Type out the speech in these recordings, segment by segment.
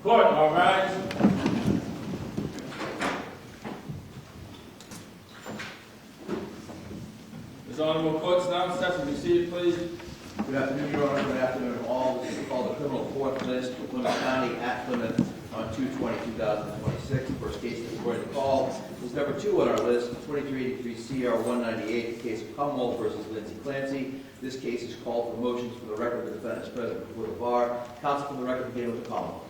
Court, all rise. This honorable court's now session. Be seated, please. Good afternoon, Your Honor. Good afternoon, all. This is called the criminal court list for Plymouth County at Plymouth on 2/20/2026. First case that's going to call is number 2 on our list, 2383 CR 198, the case of Commonwealth versus Lindsay Clancy. This case is called for motions for the record of the defendant's present before the bar. Counsel for the record, begin with the Commonwealth.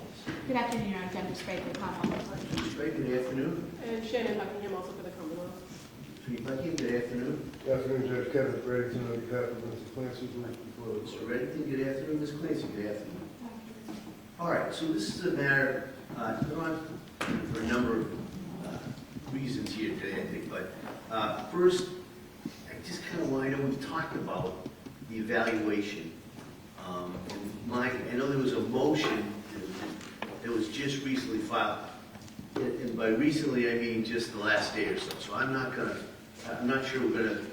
Good afternoon, Your Honor. Jennifer Sprague, the Commonwealth. Mr. Sprague, good afternoon. And Shannon Buckingham, also for the Commonwealth. Mr. Buckingham, good afternoon. Good afternoon, Judge Kevin Reddington on behalf of Lindsay Clancy. Mr. Reddington, good afternoon. Ms. Clancy, good afternoon. All right, so this is a matter put on for a number of reasons here today, I think. But first, I just kind of want to know, we've talked about the evaluation. I know there was a motion that was just recently filed. And by recently, I mean just the last day or so. So I'm not sure we're going to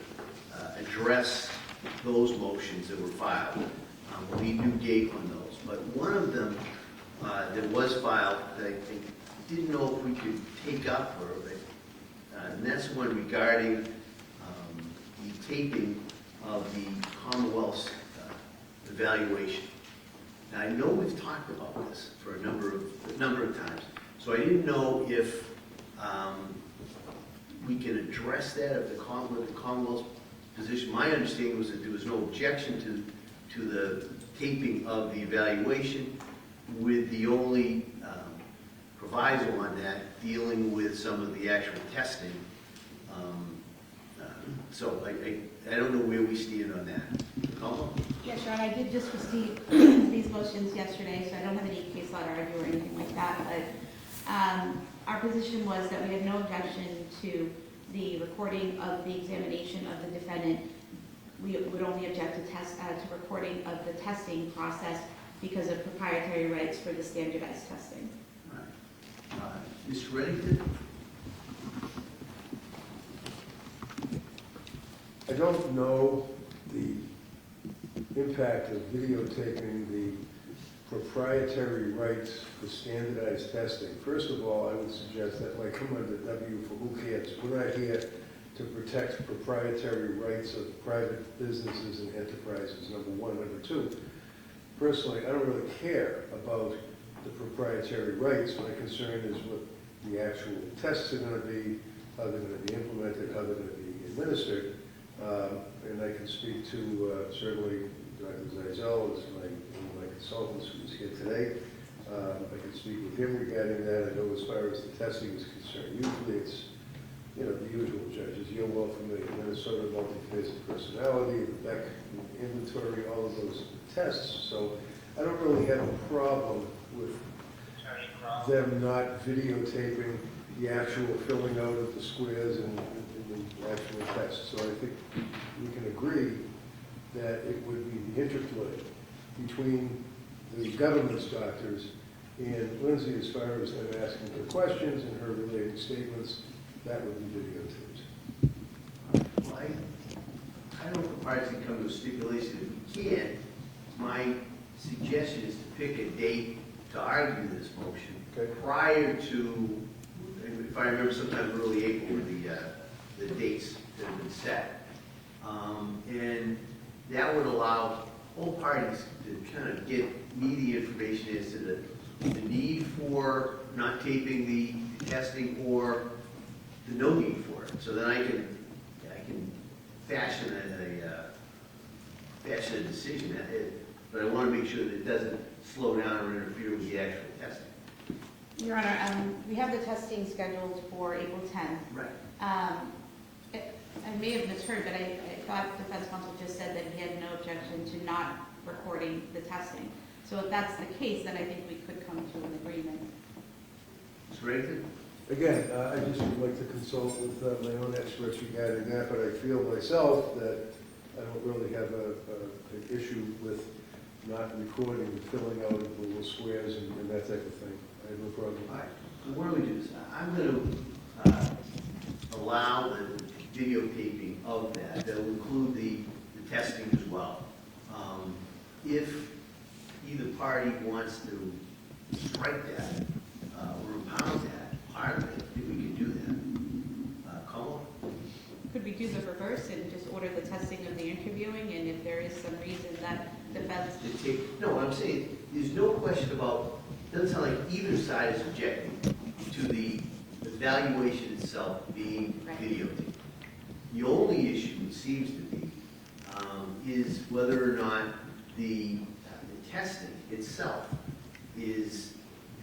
address those motions that were filed. We'll need new date on those. But one of them that was filed that I think didn't know if we could take up, and that's the one regarding the taping of the Commonwealth's evaluation. Now I know we've talked about this for a number of times, so I didn't know if we can address that of the Commonwealth's position. My understanding was that there was no objection to the taping of the evaluation, with the only proviso on that dealing with some of the actual testing. So I don't know where we stand on that. Commonwealth? Yes, Your Honor. I did just receive these motions yesterday, so I don't have any case law to argue or anything like that. But our position was that we had no objection to the recording of the examination of the defendant. We would only object to recording of the testing process because of proprietary rights for the standardized testing. All right. Mr. Reddington? I don't know the impact of videotaping the proprietary rights for standardized testing. First of all, I would suggest that might come under W for who cares. We're not here to protect proprietary rights of private businesses and enterprises, number one. Number two, personally, I don't really care about the proprietary rights. My concern is what the actual tests are going to be, how they're going to be implemented, how they're going to be administered. And I can speak to certainly Dr. Zeisel as one of my consultants who's here today. I can speak with him regarding that. I know as far as the testing is concerned, usually it's, the usual judges. You're well familiar. Minnesota multi-phasic personality, the Beck inventory, all of those tests. So I don't really have a problem with them not videotaping the actual filling out of the squares and the actual tests. So I think we can agree that it would be the interplay between the government's doctors and Lindsay as far as them asking her questions and her relating statements. That would be videotaped. Well, I don't propose to come to a stipulation if we can. My suggestion is to pick a date to argue this motion prior to, if I remember, sometime early April, the dates that have been set. And that would allow all parties to kind of get media information as to the need for not taping the testing or the no need for it. So then I can fashion a decision. But I want to make sure that it doesn't slow down or interfere with the actual testing. Your Honor, we have the testing scheduled for April 10th. Right. I may have misheard, but I thought defense counsel just said that he had no objection to not recording the testing. So if that's the case, then I think we could come to an agreement. Mr. Rankin? Again, I just would like to consult with my own experts regarding that, but I feel myself that I don't really have an issue with not recording and filling out the little squares and that type of thing. I have no problem. All right, so what do we do? I'm going to allow the videotaping of that. That will include the testing as well. If either party wants to strike that or impound that part of it, if we can do that. Como? Could we do the reverse and just order the testing of the interviewing, and if there is some reason that defense... No, what I'm saying, there's no question about, it doesn't sound like either side is objecting to the evaluation itself being Right. videotaped. The only issue, it seems to be, is whether or not the testing itself is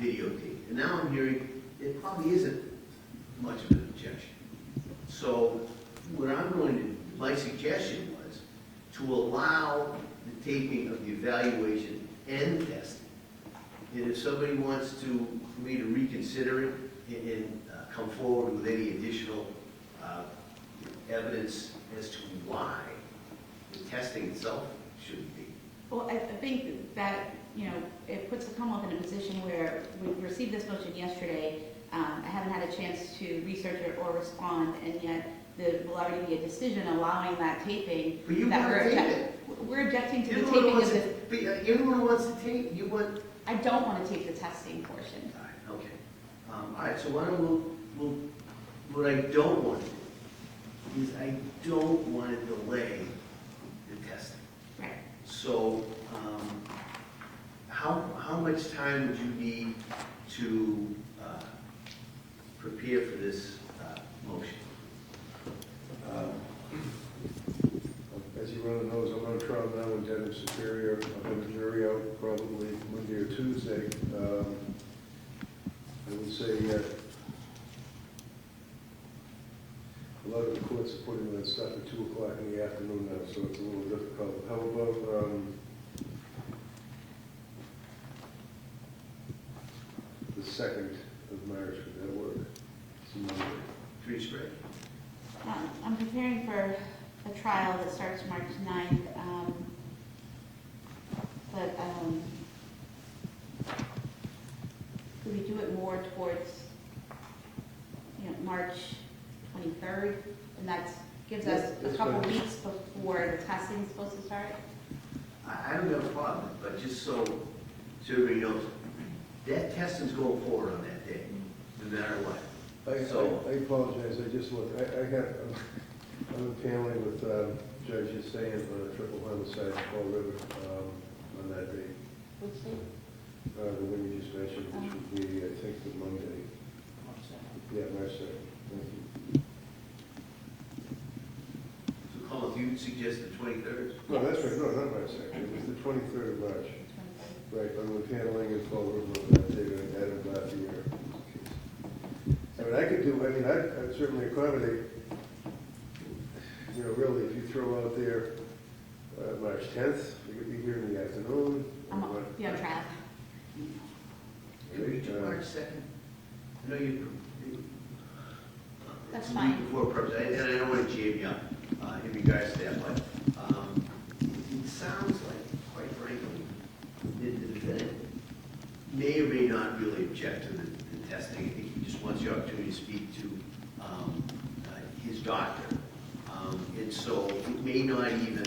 videotaped. And now I'm hearing it probably isn't much of an objection. So what I'm going to, my suggestion was to allow the taping of the evaluation and the testing. And if somebody wants for me to reconsider it and come forward with any additional evidence as to why the testing itself shouldn't be. Well, I think that, it puts the Commonwealth in a position where we received this motion yesterday. I haven't had a chance to research it or respond, and yet there will already be a decision allowing that taping. But you that want to tape it. We're objecting to the You're the taping one of who the... wants to, but you're the one who wants to tape, you want... I don't want to tape the testing portion. All right, okay. All right, so why don't what I don't want to do is I don't want to delay the testing. Right. So, how much time would you need to prepare for this motion? As you well knows, I'm on trial now in Denham Superior. I'll have a jury out probably Monday or Tuesday. I would say a lot of the courts are putting that stuff at 2 o'clock in the afternoon now, so it's a little difficult. How about the 2nd of March? Would that work? It's a Monday. Three straight. I'm preparing for a trial that starts March 9th, but could we do it more towards, March 23rd? And that gives us a That's couple fine. weeks before the testing's supposed to start? I don't have a problem, but just so everybody knows, that testing's going forward on that day, no matter what. I apologize, I just looked, I'm paneling with Judge Hussein on a triple homicide in Fall River on that day. Which day? The one you just mentioned, which would be, I think, the Monday. Yeah, March 2nd. Thank you. So, Colin, do you suggest the 23rd? No, that's right, no, not March 2nd, it was the 23rd of March. Right, I'm paneling in Fall River on that day, and Adam got the year. I'd certainly accommodate, really, if you throw out there March 10th, you could be here in the afternoon. I'm on track. Can we do March 2nd? I know you... That's it's a fine. week before purpose, and I don't want to jam you up in regards to that, but it sounds like, quite frankly, the defendant may or may not really object to the testing. I think he just wants the opportunity to speak to his doctor. And so it may not even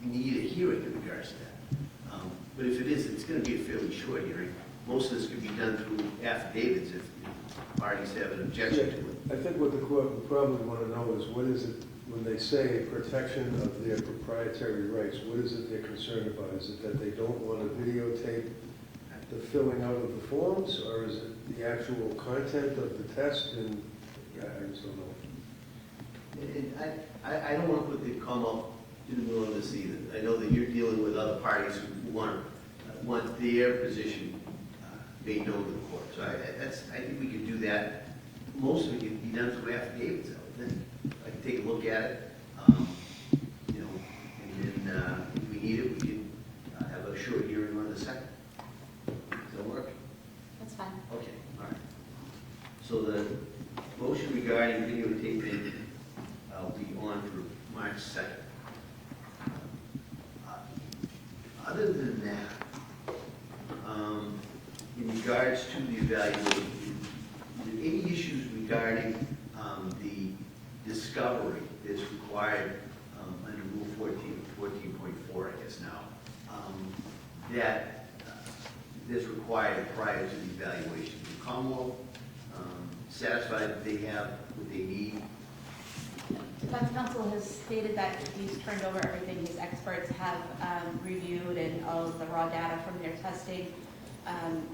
need a hearing in regards to that. But if it is, it's going to be a fairly short hearing. Most of this could be done through affidavits if parties have an objection to it. I think what the court would probably want to know is what is it, when they say protection of their proprietary rights, what is it they're concerned about? Is it that they don't want to videotape the filling out of the forms, or is it the actual content of the test? And I just don't know. And I don't want to put the Commonwealth in the middle of this either. I know that you're dealing with other parties who want their position made known to the court. So I think we can do that. Most of it can be done through affidavits, I would think. I can take a look at it, you know, and then if we need it, we can have a short hearing on the second. Does that work? That's fine. Okay, all right. So the motion regarding videotaping will be on for March 2nd. Other than that, in regards to the evaluation, any issues regarding the discovery that's required under Rule 14.4, I guess now, that's required prior to the evaluation? The Commonwealth satisfied that they have what they need? Defense counsel has stated that he's turned over everything his experts have reviewed and all of the raw data from their testing.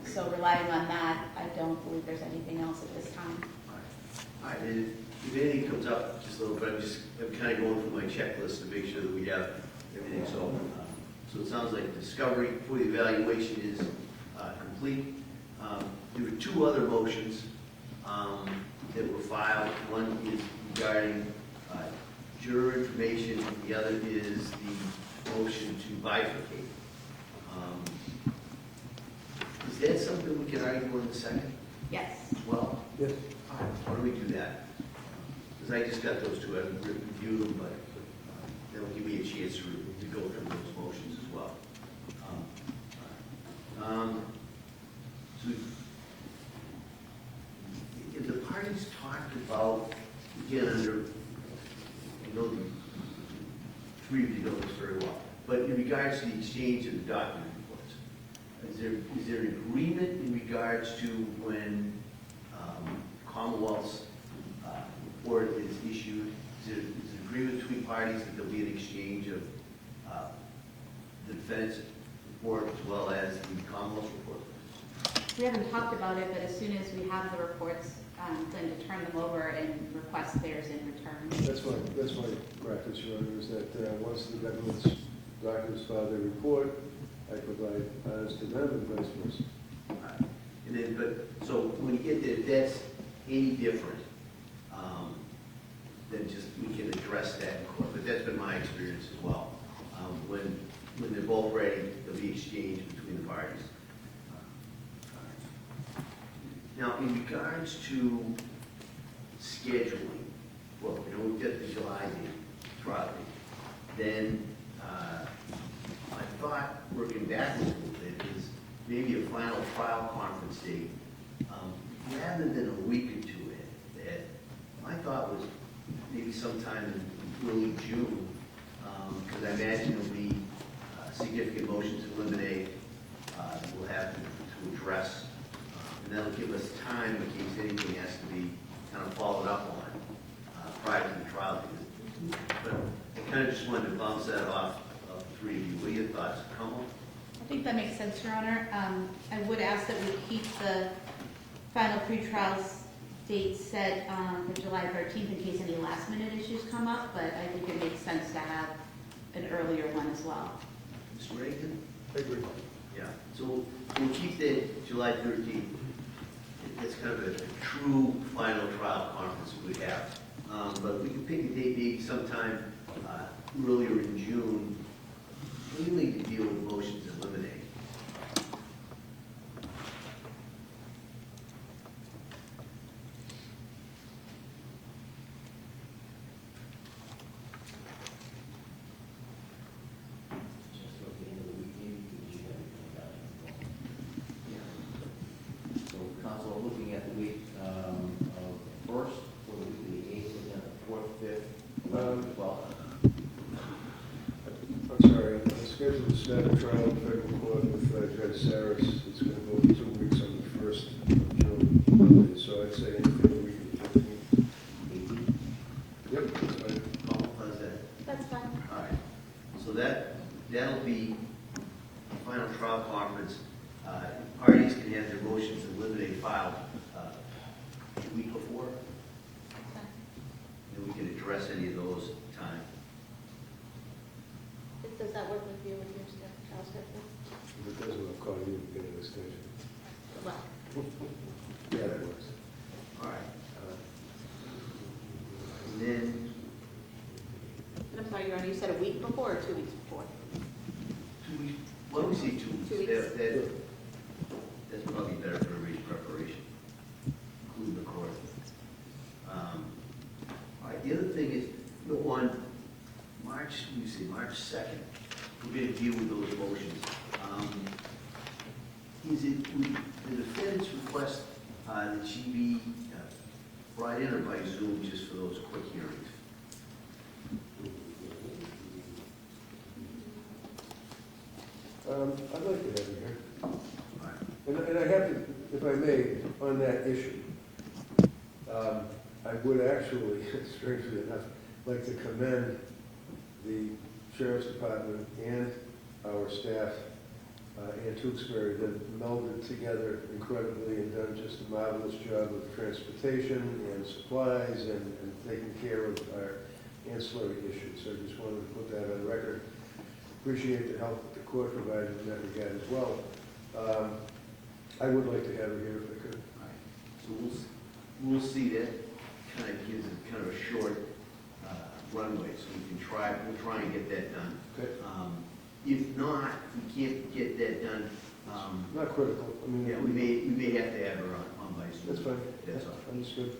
So relying on that, I don't believe there's anything else at this time. All right, and if anything comes up, just a little bit, I'm kind of going through my checklist to make sure that we have everything. So it sounds like discovery for the evaluation is complete. There were two other motions that were filed. One is regarding juror information, the other is the motion to bifurcate. Is that something we can argue in a second Yes. as well? Yes. All right, why don't we do that? Because I just got those two, I haven't reviewed them, but that'll give me a chance to go through those motions as well. So if the parties talked about, again, under, I know the three of you know this very well, but in regards to the exchange of the document reports, is there an agreement in regards to when Commonwealth's report is issued? Is there an agreement between parties that there'll be an exchange of the defense report as well as the Commonwealth report? We haven't talked about it, but as soon as we have the reports, then to turn them over and request theirs in return. That's my practice, Your Honor, is that once the government's doctors file their report, I provide ours to them and vice versa. And then, but, so when you get there, if that's any different, then just, we can address that in court. But that's been my experience as well. When they're both ready, there'll be exchange between the parties. Now, in regards to scheduling, well, you know, we've got the July date, trial date. Then, I thought, working backwards a little bit, is maybe a final trial conference date, rather than a week or two in, that my thought was maybe sometime in early June, because I imagine there'll be significant motions to eliminate, we'll have to address, and that'll give us time in case anything has to be kind of followed up on prior to the trial date. But I kind of just wanted to bounce that off of the three of you. What are your thoughts? Kamal? I think that makes sense, Your Honor. I would ask that we keep the final pretrial date set for July 13th in case any last-minute issues come up, but I think it makes sense to have an earlier one as well. Mr. Reagan? I agree. Yeah. So we'll keep that July 13th. It's kind of a true final trial conference we have. But we can pick a date maybe sometime earlier in June, mainly to deal with motions to eliminate. So, council, looking at the week of the 1st, or the week of the 8th, and then the 4th, 5th, 11th, 12th. I'm sorry, I scheduled a standard trial in federal court with Judge Saris. It's going to go 2 weeks on the 1st of June. So I'd say anything the week of the 15th. 18th. Yep, that's fine. Kamal, how's that? That's fine. All right. So that'll be a final trial conference. Parties can have their motions to eliminate filed a week before, and we can address any of those at the time. Does that work with you with your trial schedule? If it doesn't, I'll call you and get an extension. Well, Yeah, that works. All right. And then, And I'm sorry, Your Honor, you said a week before or 2 weeks before? 2 weeks, why don't we say 2 weeks? 2 weeks. That's probably better for everybody's preparation, including the court. All right, the other thing is, on March 2nd, we're going to deal with those motions. Is it, the defendant's request that she be brought in or by Zoom just for those quick hearings? I'd like to have you here. All right. And I have to, if I may, on that issue, I would actually, strangely enough, like to commend the Sheriff's Department and our staff in Tewksbury that melded together incredibly and done just a marvelous job of transportation and supplies and taking care of our ancillary issues. So I just wanted to put that on record. Appreciate the help that the court provided in that regard as well. I would like to have her here if I could. All right. So we'll see that kind of gives it kind of a short runway, so we'll try and get that done. Okay. If not, if we can't get that done, Not critical. I mean, yeah, we may have to have her on by Zoom. That's fine. That's all. Understood.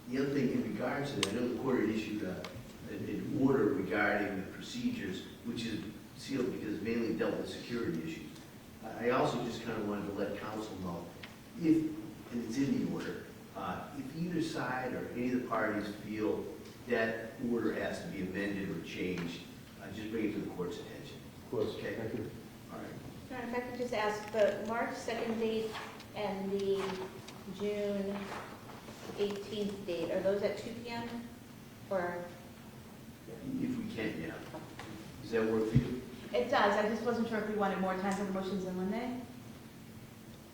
The other thing in regards to that, I know the court had issued an order regarding the procedures, which is sealed because it mainly dealt with security issues. I also just kind of wanted to let counsel know, if, and it's in the order, if either side or any of the parties feel that order has to be amended or changed, just bring it to the court's attention. Of course. Okay. Thank you. All right. Your Honor, if I could just ask, the March 2nd date and the June 18th date, are those at 2 p.m.? Or? If we can, yeah. Does that work for you? It does, I just wasn't sure if we wanted more time for the motions than Monday?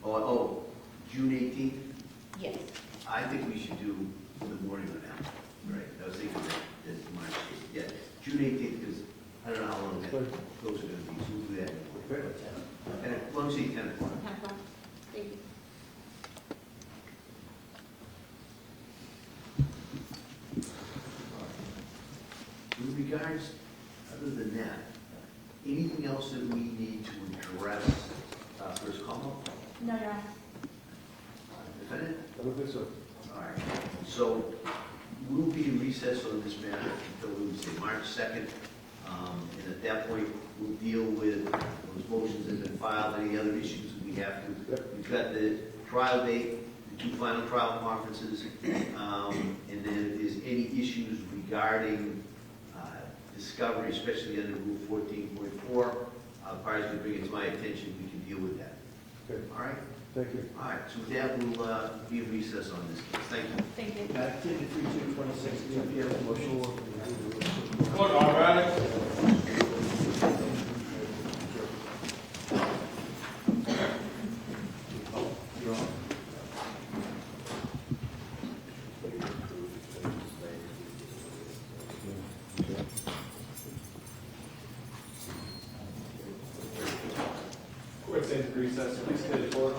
Oh, June 18th? Yes. I think we should do the morning on that. Right, I was thinking that's March 8th. Yeah, June 18th, because I don't know how long those are going to be, so we'll do that. Okay. And let me see, 10 o'clock. 10 o'clock. Thank you. With regards, other than that, anything else that we need to address first call? No, Your Honor. Defendant? I don't think so. All right, so we'll be in recess on this matter until, we say, March 2nd. And at that point, we'll deal with those motions that have been filed, any other issues that we have to. Yep. We've got the trial date, the 2 final trial conferences, and then if there's any issues regarding discovery, especially under Rule 14.4, parties will bring it to my attention, we can deal with that. Okay. All right? Thank you. All right, so with that, we'll be in recess on this case. Thank you. Thank you. Activity 3226, 2 p.m. Motion. Court, all rise. Court stands in recess. Please stay in the court.